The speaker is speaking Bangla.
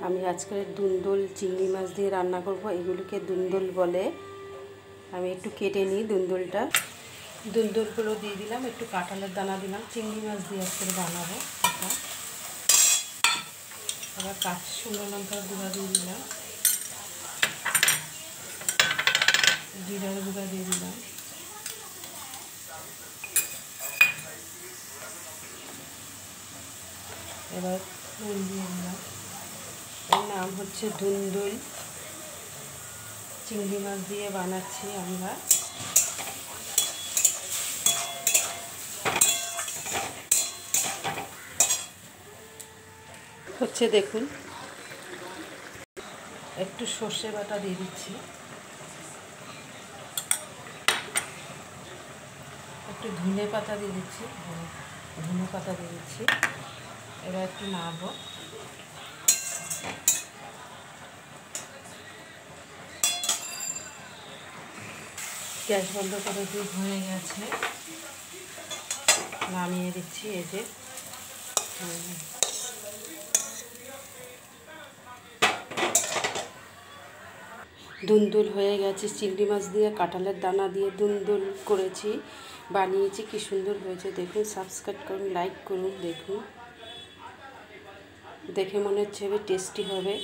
আমি আজকে দুন্দুল চিংড়ি মাছ দিয়ে রান্না করব। এগুলোকে দুন্দুল বলে। আমি একটু কেটে নিই দুন্দুলগুলো দিয়ে দিলাম, একটু কাঁঠালের দানা দিলাম। চিংড়ি মাছ দিয়ে আজকে বানাবো এটা। এবার শুকনো লঙ্কার গুঁড়া দিয়ে দিলাম, জিরার গুঁড়া দিয়ে দিলাম, এবার নুন দিয়ে দিলাম। এর নাম হচ্ছে দুন্দুল, চিংড়ি মাছ দিয়ে বানাচ্ছি আমরা। হচ্ছে দেখুন, একটু সর্ষে বাটা দিয়ে দিচ্ছি, একটু ধনে পাতা দিয়ে দিচ্ছি, এবার একটু নাড়বো। গ্যাস বন্ধ করে দিয়ে হয়ে গেছে, নামিয়ে দিচ্ছি। এই যে দুন্দুল হয়ে গেছে। চিংড়ি মাছ দিয়ে কাঁঠালের দানা দিয়ে দুন্দুল করেছি, বানিয়েছি। কি সুন্দর হয়েছে দেখুন। সাবস্ক্রাইব করুন, লাইক করুন। দেখুন, দেখে মনে হচ্ছে টেস্টি হবে।